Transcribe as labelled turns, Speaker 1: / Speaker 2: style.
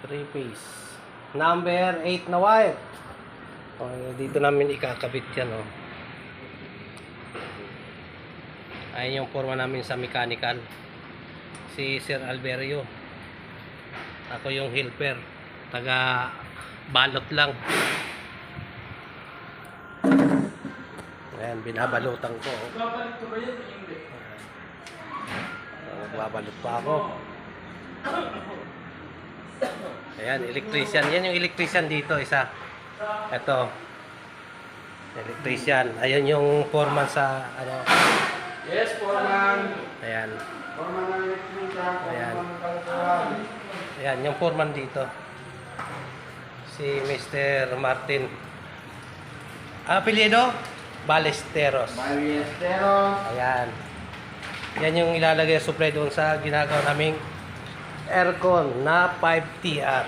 Speaker 1: 3 piece. Number 8 na wire. Okay, dito namin ikakabit yan, oh. Ayun yung forma namin sa mechanical. Si Sir Alberio. Ako yung helper. Taga balot lang. Ayan, binabalutan ko.
Speaker 2: Babalik ko ba yun? Hindi.
Speaker 1: Babalot pa ako. Ayan, electrician. Yan yung electrician dito, isa. Ito. Electrician. Ayan yung foreman sa, ano.
Speaker 2: Yes, foreman.
Speaker 1: Ayan.
Speaker 2: Foreman ng electrician.
Speaker 1: Ayan.
Speaker 2: Foreman ng kalatuan.
Speaker 1: Ayan, yung foreman dito. Si Mr. Martin. Apelyido? Balesteros.
Speaker 2: Balesteros.
Speaker 1: Ayan. Yan yung ilalagay sa supply doon sa ginagawa naming aircon na 5TR.